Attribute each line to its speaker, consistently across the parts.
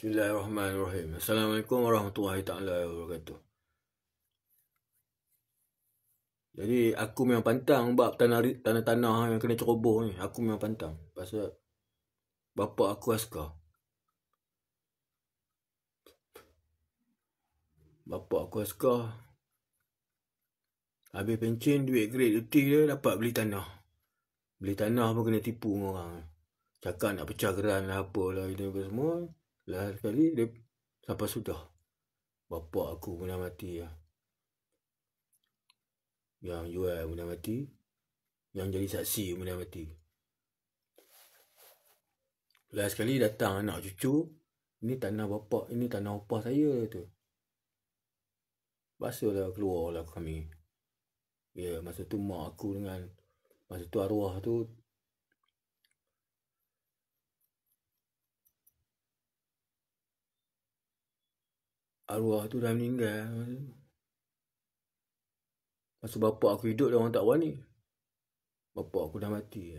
Speaker 1: Bismillahirrahmanirrahim. Assalamualaikum warahmatullahi taala wabarakatuh. Jadi aku memang pantang bab tanah-tanah yang kena ceroboh ni. Aku memang pantang. Pasal bapa aku askar. Bapa aku askar. Habis pencen duit grade dia dapat beli tanah. Beli tanah pun kena tipu dengan orang. Cakap nak pecah geran lah apalah ini apa semua. Lah sekali dia sampai sudah. Bapa aku pun dah mati lah. Yang jual pun dah mati. Yang jadi saksi pun dah mati. Last sekali datang anak cucu. Ini tanah bapa, ini tanah opah saya tu. Basalah keluarlah kami. Ya, masa tu mak aku dengan masa tu arwah tu dah meninggal. Masa bapa aku hidup, dia orang tak wani. Bapa aku dah mati.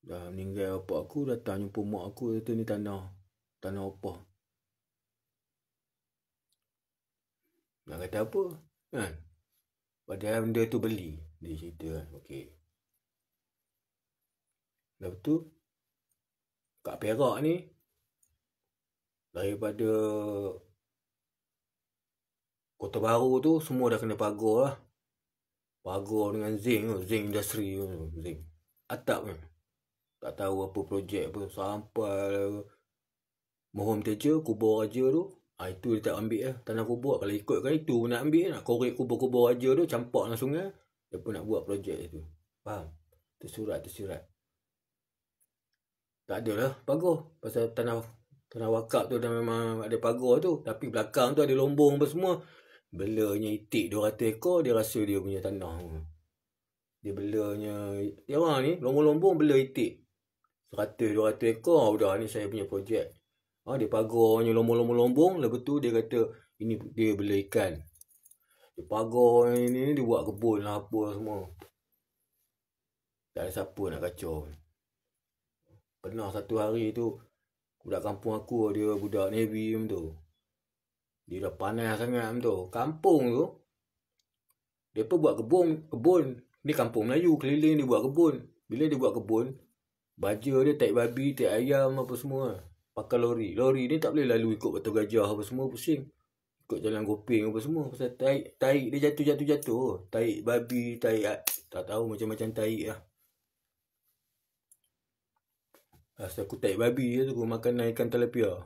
Speaker 1: Dah meninggal bapa aku, datang jumpa mak aku, kata ni tanah opah. Nak kata apa? Kan? Padahal benda tu beli. Dia cerita kan. Okey. Lepas tu, kat Perak ni, daripada Kota Baru tu, semua dah kena pagar lah. Pagar dengan zinc industri tu. Zinc. Atap kan. Tak tahu apa projek apa. Sampai Mohon Teja, kubur raja tu. Itu dia tak ambil lah. Tanah kubur. Kalau ikutkan itu nak ambil. Nak korek kubur-kubur raja tu. Campak dengan sungai. Dia pun nak buat projek tu. Faham? Tersurat. Tak adalah pagar. Pasal tanah wakaf tu dah memang ada pagar tu. Tapi belakang tu ada lombong apa semua. Belanya itik 200 ekor. Dia rasa dia punya tanah. Dia belanya. Dia orang ni. Lombong-lombong bela itik. 100-200 ekor. Udah ni saya punya projek. Dia pagarnya lombong-lombong. Lepas tu dia kata. Ini dia bela ikan. Dia pagar ni. Dia buat kebun lah apa semua. Tak ada siapa nak kacau. Pernah satu hari tu. Budak kampung aku. Dia budak Navy macam tu. Dia dah panas sangat macam tu. Kampung tu. Dia pun buat kebun. Ni kampung Melayu. Keliling dia buat kebun. Bila dia buat kebun. Baja dia taik babi, taik ayam apa semua. Pakai lori. Lori ni tak boleh lalu ikut Batu Gajah apa semua. Pusing. Ikut jalan Gopeng apa semua. Pasal taik dia jatuh. Taik babi, taik. Tak tahu macam-macam taik lah. Asal aku taik babi tu. Aku makan ikan tilapia.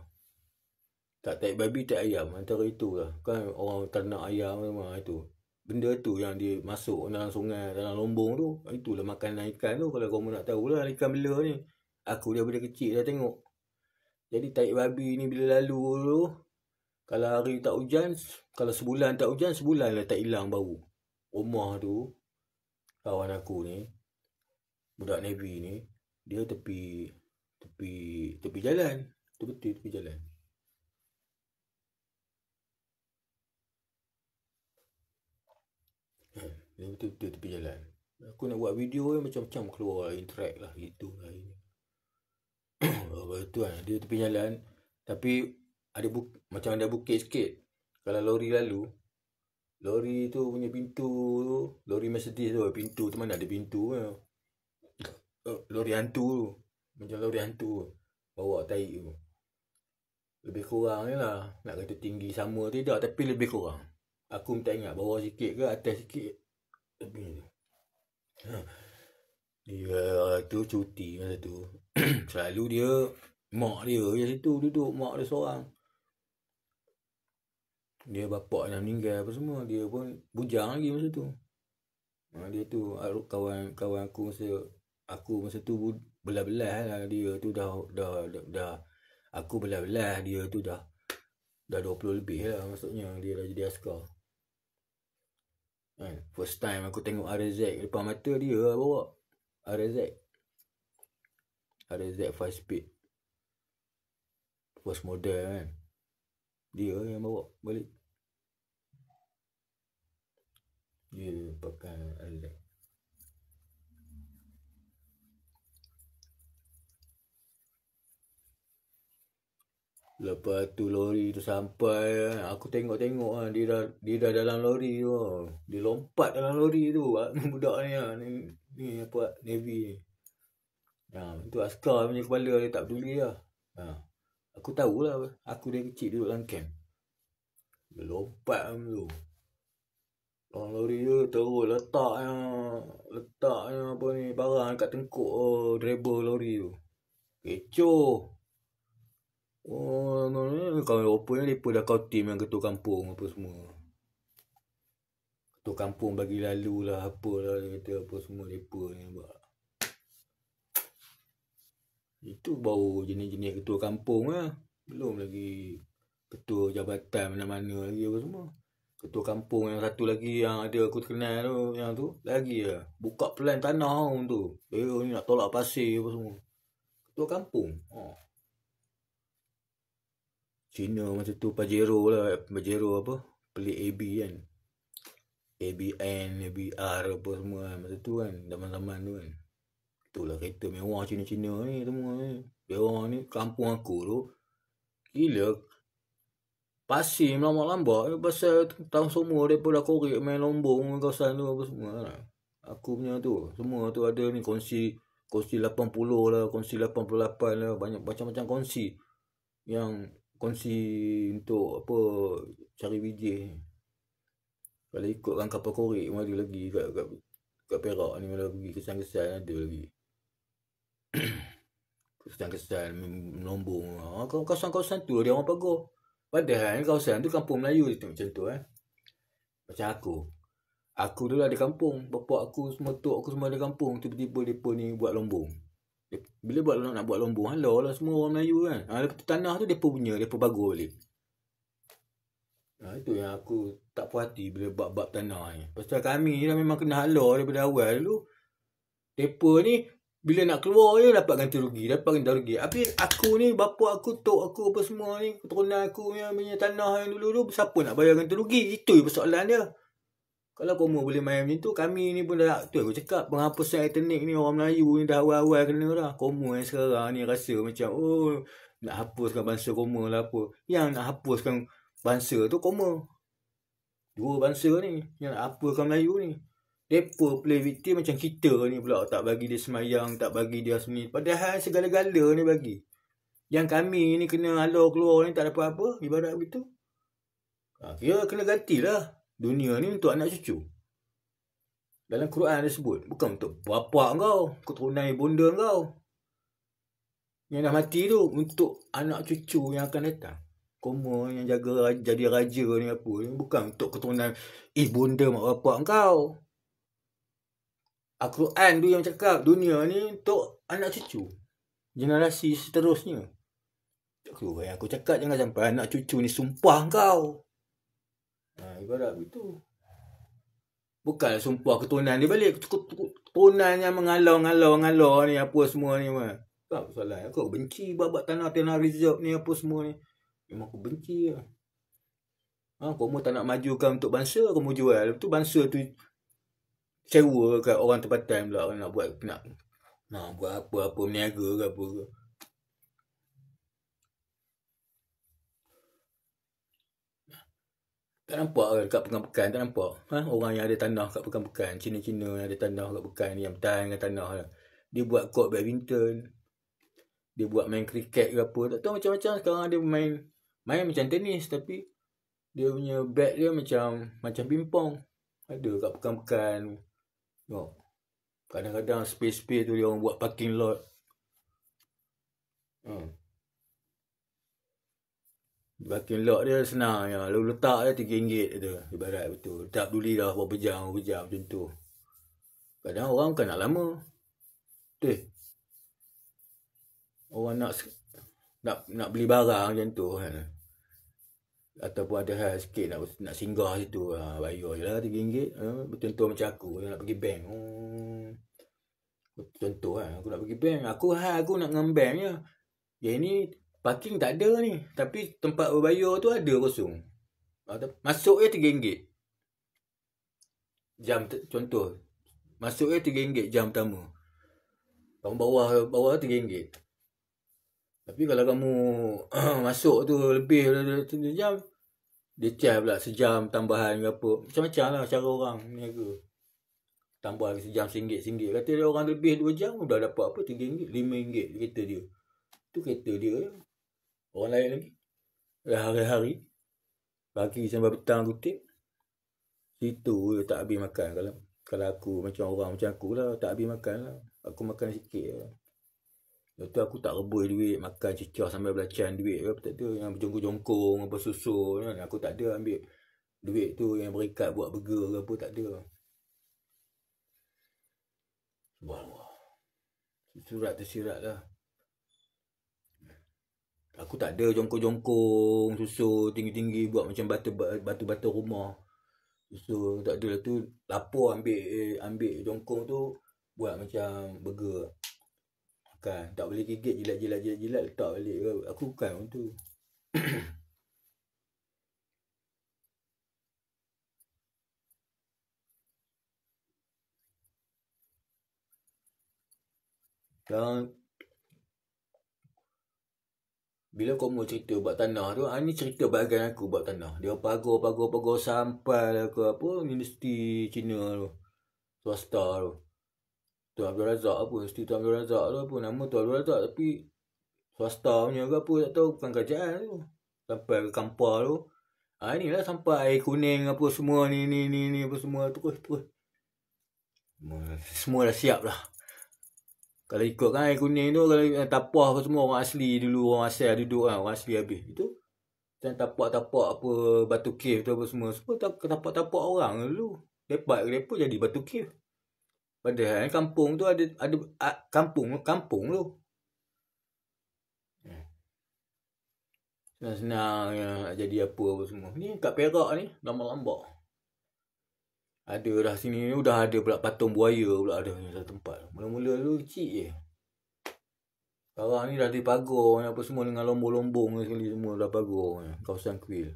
Speaker 1: Tak taik babi, taik ayam. Antara itu lah. Kan orang ternak ayam memang itu. Benda tu yang dia masuk dalam sungai, dalam lombong tu. Itulah makanan ikan tu. Kalau kamu nak tahu lah ikan bela ni. Aku daripada kecil dah tengok. Jadi taik babi ni bila lalu tu. Kalau hari tak hujan. Kalau sebulan tak hujan. Sebulan lah tak hilang bau. Rumah tu. Kawan aku ni. Budak Navy ni. Dia tepi jalan. Betul-betul tepi jalan. Dia betul-betul tepi jalan. Aku nak buat video macam-macam keluar interact lah. Itu lah ini. Betul kan. Dia tepi jalan. Tapi ada macam ada bukit sikit. Kalau lori lalu. Lori tu punya pintu tu. Lori Mercedes tu. Pintu tu mana ada pintu kan. Lori hantu tu. Macam lori hantu. Bawa taik tu. Lebih kurang je lah. Nak kata tinggi sama tidak. Tapi lebih kurang. Aku tak ingat bawah sikit ke atas sikit. Lebih tu. Dia tu cuti masa tu. Selalu dia. Mak dia je situ duduk. Mak dia seorang. Dia bapak dah meninggal apa semua. Dia pun bujang lagi masa tu. Dia tu kawan aku masa. Aku masa tu belah-belah lah. Dia tu dah aku belah-belah. Dia tu dah 20 lebih lah maksudnya. Dia dah jadi askar. First time aku tengok RZ depan mata dia lah bawa. RZ 5 speed. First model kan. Dia yang bawa balik. Dia pakai RZ. Lepas tu lori tu sampai, aku tengok-tengok lah, dia dah dalam lori tu. Dia lompat dalam lori tu, budak ni lah, ni apa, Navy ni. Tu askar punya kepala dia tak peduli lah. Aku tahulah, aku dari kecil duduk dalam camp. Dia lompat tu. Dalam lori tu terus letaknya apa ni, barang kat tengkuk driver lori tu. Kecoh. Kawan rupanya mereka dah kau tim yang ketua kampung apa semua. Ketua kampung bagi lalu lah, apalah dia kata apa semua mereka ni buat. Itu baru jenis-jenis ketua kampung lah. Belum lagi ketua jabatan mana-mana lagi apa semua. Ketua kampung yang satu lagi yang ada aku kenal tu, yang tu lagi lah. Buka pelan tanah tu. Dia ni nak tolak pasir apa semua. Ketua kampung. Cina macam tu, Pajero lah. Pajero apa? Pelik AB kan. ABN, ABR apa semua kan. Masa tu kan. Zaman-zaman tu kan. Itulah kereta mewah Cina-Cina ni semua ni. Dia orang ni kampung aku tu. Gila. Pasir melambak-lambak. Pasal tahun semua daripada korek main lombong kawasan tu apa semua lah. Aku punya tu. Semua tu ada ni kongsi 80 lah. Kongsi 88 lah. Banyak macam-macam kongsi. Yang kongsi untuk apa cari biji. Kalau ikutkan kapal korek pun ada lagi kat Perak ni, kalau pergi kesan-kesan ada lagi. Kesan-kesan melombong. Kawasan-kawasan tu dia orang pagar. Padahal kawasan tu kampung Melayu macam tu Macam aku dulu ada kampung. Bapak aku semua, tok aku semua ada kampung. Tiba-tiba mereka ni buat lombong. Bila nak buat lombong, halau lah semua orang Melayu kan. Lepas tu tanah tu mereka punya, mereka bagus balik. Itu yang aku tak puas hati bila bab-bab tanah ni. Pasal kami ni memang kena halau daripada awal dulu. Mereka ni bila nak keluar je dapat ganti rugi. Habis aku ni, bapa aku, tok aku apa semua ni, keturunan aku yang punya tanah yang dulu siapa nak bayar ganti rugi? Itu je persoalan dia. Kalau kamu boleh main macam tu, kami ni pun dah, tu aku cakap, penghapusan etnik ni orang Melayu ni dah awal-awal kena dah. Kamu yang sekarang ni rasa macam, nak hapuskan bangsa kamu lah apa. Yang nak hapuskan bangsa tu kamu. Dua bangsa ni, yang nak hapuskan Melayu ni. Mereka play victim macam kita ni pula, tak bagi dia semayang, tak bagi dia seni. Padahal segala-gala ni bagi. Yang kami ni kena halau keluar ni tak dapat apa, ibarat begitu. Kira kena gantilah. Dunia ni untuk anak cucu. Dalam Quran dia sebut, bukan untuk bapa kau, keturunan ibunda kau. Yang dah mati tu untuk anak cucu yang akan datang. Kamu yang jaga jadi raja ni apa, bukan untuk keturunan ibunda mak bapak kau. Al-Quran tu yang cakap dunia ni untuk anak cucu, generasi seterusnya. Aku cakap jangan sampai anak cucu ni sumpah kau. Ibarat begitu. Bukan sumpah keturunan dia balik. Keturunan yang mengalau ni apa semua ni mah. Tak salah. Aku benci bab tanah reserve ni apa semua ni. Memang aku benci lah. Kamu tak nak majukan untuk bangsa, kamu jual. Lepas tu bangsa tu sewa kat orang tempatan pula nak buat apa meniaga ke apa ke. Tak nampak ke kat Pekan-Pekan, tak nampak? Orang yang ada tanah kat Pekan-Pekan, Cina-Cina yang ada tanah kat Pekan ni, yang bertahankan tanah lah. Dia buat court badminton. Dia buat main kriket ke apa. Tak tahu macam-macam. Sekarang dia main macam tenis, tapi dia punya bat dia macam pingpong. Ada kat Pekan-Pekan. Kadang-kadang space tu dia orang buat parking lot. Parking lot dia senang ya. Lalu letak dia RM3 tu. Ibarat betul. Tak peduli dah berapa jam macam tu. Kadang orang kan nak lama. Orang nak beli barang macam tu kan. Ataupun ada hal sikit nak singgah situ, bayar je lah RM3. Contoh macam aku nak pergi bank. Contoh aku nak pergi bank. Aku nak dengan bank je. Yang ni parking tak ada ni. Tapi tempat berbayar tu ada kosong. Masuk je RM3. Jam contoh. Masuk je RM3 jam pertama. Bawah RM3. Tapi kalau kamu masuk tu lebih sejam, dia charge pula sejam tambahan ke apa. Macam-macam lah cara orang niaga. Tambah sejam RM1. Kata dia orang lebih 2 jam dah dapat apa, RM3, RM5 kereta dia. Tu kereta dia. Orang lain lagi. Hari-hari. Pagi sampai petang kutip. Situ je tak habis makan. Kalau aku macam orang macam aku lah, tak habis makan lah. Aku makan sikit lah. Lepas tu aku tak rebus duit, makan cicah sampai belacan duit ke, tak ada. Yang berjongkong-jongkong, apa susun kan. Aku tak ada ambil duit tu yang berikat buat burger ke apa, tak ada. Subhanallah. Surat tersirat lah. Aku tak ada jongkong-jongkong, susun tinggi-tinggi buat macam batu-batu rumah. Susun tak ada lah tu. Lapor ambil jongkong tu buat macam burger. Makan. Tak boleh gigit, jilat letak balik ke. Aku bukan macam tu. Dan bila kau mau cerita buat tanah tu, ni cerita bahagian aku buat tanah. Dia pagar sampai ke apa, Universiti Cina tu. Swasta tu. Tuan Abdul Razak apa, Universiti Tuan Abdul Razak tu apa, nama Tuan Abdul Razak tapi swasta punya ke apa, tak tahu, bukan kerajaan tu. Sampai ke Kampar tu. Inilah sampai air kuning apa semua ni apa semua terus. Semua dah siap lah. Kalau ikut kan air kuning tu, kalau tapah apa semua orang asli dulu, orang asal duduk kan, orang asli habis. Itu macam tapak-tapak apa batu cave tu apa semua tapak-tapak orang dulu. Lepas jadi batu cave. Padahal kampung tu ada kampung tu. Senang-senang nak jadi apa semua. Ni kat Perak ni lambak-lambak. Ada dah sini ni dah ada pula patung buaya pula ada ni satu tempat. Mula-mula dulu kecil je. Sekarang ni dah dipagar apa semua dengan lombong-lombong sekali semua dah pagar kawasan kuil.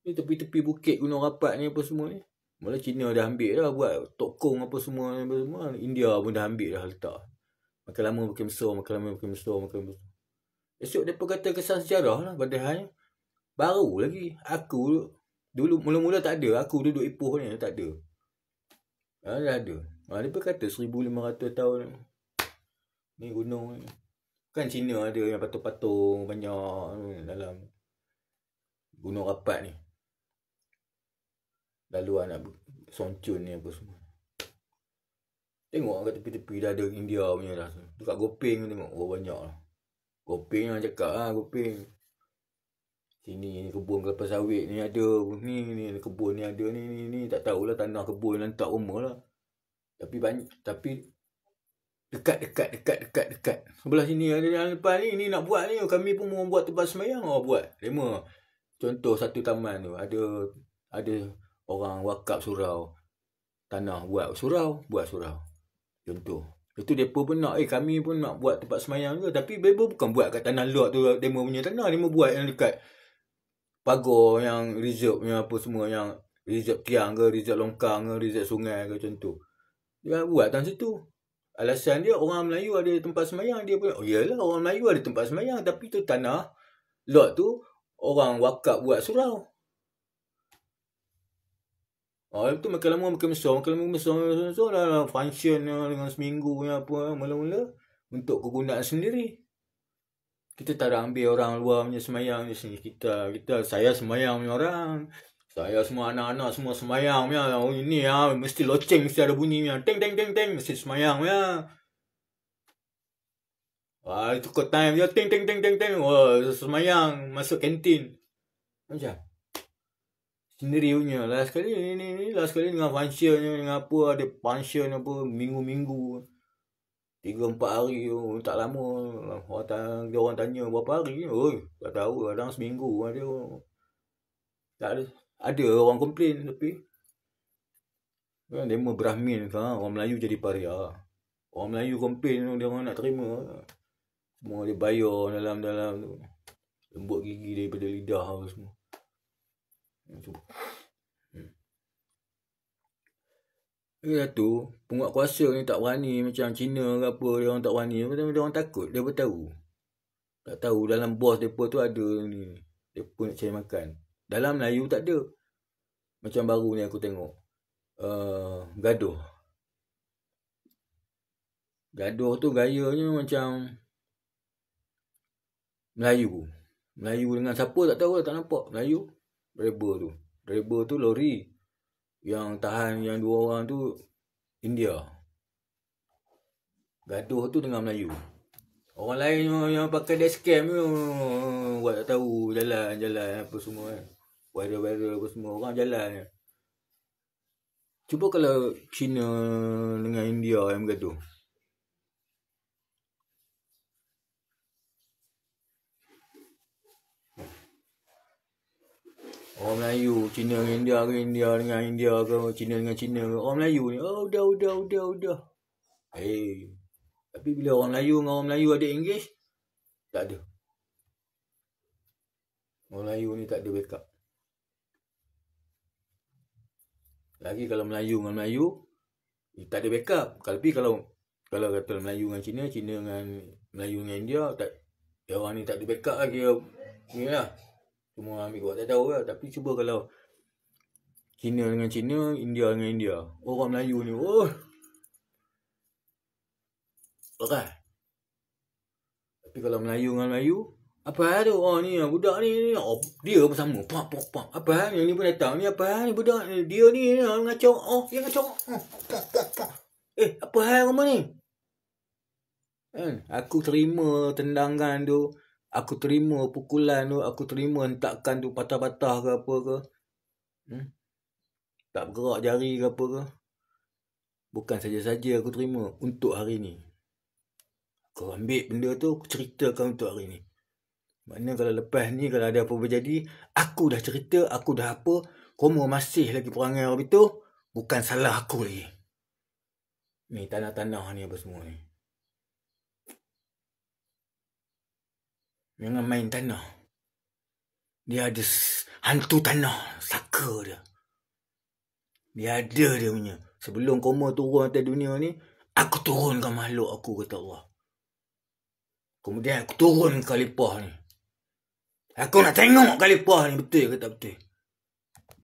Speaker 1: Ni tepi-tepi bukit Gunung Rapat ni apa semua ni. Mula Cina dah ambil dah buat tokong apa semua. India pun dah ambil dah letak. Makin lama makin besar. Esok mereka kata kesan sejarah lah. Padahal baru lagi. Aku dulu mula-mula tak ada. Aku duduk Ipoh ni tak ada. Dah ada. Mereka kata 1500 tahun ni gunung ni. Kan Cina ada yang patung-patung banyak dalam Gunung Rapat ni. Lalu anak Soncun ni apa semua. Tengok kat tepi-tepi dah ada India punya dah. Dekat Gopeng tengok banyak lah. Gopeng yang cakap lah Gopeng. Sini kebun kelapa sawit ni ada. Ni kebun ni ada ni. Tak tahulah tanah kebun lantak rumah lah. Tapi dekat. Sebelah sini ada yang depan ni nak buat ni. Kami pun mau buat tempat semayang. Buat. Lema. Contoh satu taman tu. Ada orang wakaf surau. Tanah buat surau. Contoh. Itu mereka pun nak, kami pun nak buat tempat semayang juga. Tapi mereka bukan buat kat tanah lot tu, mereka punya tanah. Mereka buat yang dekat pagar yang reserve punya apa semua. Yang reserve Kiang ke, reserve Longkang ke, reserve sungai ke contoh. Dia buat tanah situ. Alasan dia orang Melayu ada tempat semayang. Dia pun, iyalah orang Melayu ada tempat semayang. Tapi tu tanah lot tu orang wakaf buat surau. Itu makin lama makin besar dah function dengan seminggu apa mula-mula untuk kegunaan sendiri. Kita tak ada ambil orang luar punya semayang di sini. Saya semayang punya orang. Saya semua anak-anak semua semayang punya. Ini mesti loceng mesti ada bunyi punya. Teng mesti semayang punya. Itu kau time dia teng. Semayang masuk kantin. Macam sendiri punya. Last kali dengan function dengan apa, ada function apa minggu-minggu 3-4 hari tak lama. Orang tanya berapa hari. Tak tahu, kadang seminggu ada. Tak ada orang komplain tapi kan demo Brahmin kan, orang Melayu jadi paria. Orang Melayu komplain dia orang nak terima. Semua dia bayar dalam tu. Lembut gigi daripada lidah apa semua. Tu penguatkuasa ni tak berani macam Cina ke apa, dia orang tak berani. Dia orang takut, dia bertahu. Tak tahu dalam bos mereka tu ada ni. Mereka nak cari makan. Dalam Melayu tak ada. Macam baru ni aku tengok. Gaduh. Gaduh tu gayanya macam Melayu. Melayu dengan siapa tak tahu, tak nampak. Melayu. Driver tu lori. Yang tahan yang 2 orang tu India. Gaduh tu dengan Melayu. Orang lain yang pakai dashcam tu buat tak tahu jalan apa semua kan. Viral apa semua orang jalan. Cuba kalau China dengan India yang bergaduh. Orang Melayu, China dengan India ke, India dengan India ke, China dengan China ke. Orang Melayu ni, udah. Tapi bila orang Melayu dengan orang Melayu ada engage, tak ada. Orang Melayu ni tak ada backup. Lagi kalau Melayu dengan Melayu, tak ada backup. Tapi kalau kata Melayu dengan China, China dengan Melayu dengan India, tak, orang ni tak ada backup lagi. Ni lah. Semua ambil buat tak tahu lah. Tapi cuba kalau China dengan China, India dengan India. Orang Melayu ni, okay. Tapi kalau Melayu dengan Melayu, apa tu? Ni budak ni. Dia bersama. Pak. Apa ni pun datang. Ni apa ni budak ni? Dia ni ngacau. Dia ngacau. Apa hal kamu ni? Aku terima tendangan tu. Aku terima pukulan tu. Aku terima hentakan tu patah-patah ke apa ke. Tak bergerak jari ke apa ke. Bukan saja-saja aku terima untuk hari ni. Kau ambil benda tu, aku ceritakan untuk hari ni. Maknanya kalau lepas ni, kalau ada apa-apa berjadi, aku dah cerita, aku dah apa, kau masih lagi perangai orang itu, bukan salah aku lagi. Ni tanah-tanah ni apa semua ni. Jangan main tanah. Dia ada hantu tanah, saka dia. Dia ada dia punya. Sebelum kau turun atas dunia ni, aku turunkan makhluk aku, kata Allah. Kemudian aku turun Khalifah ni. Aku nak tengok Khalifah ni betul ke tak betul.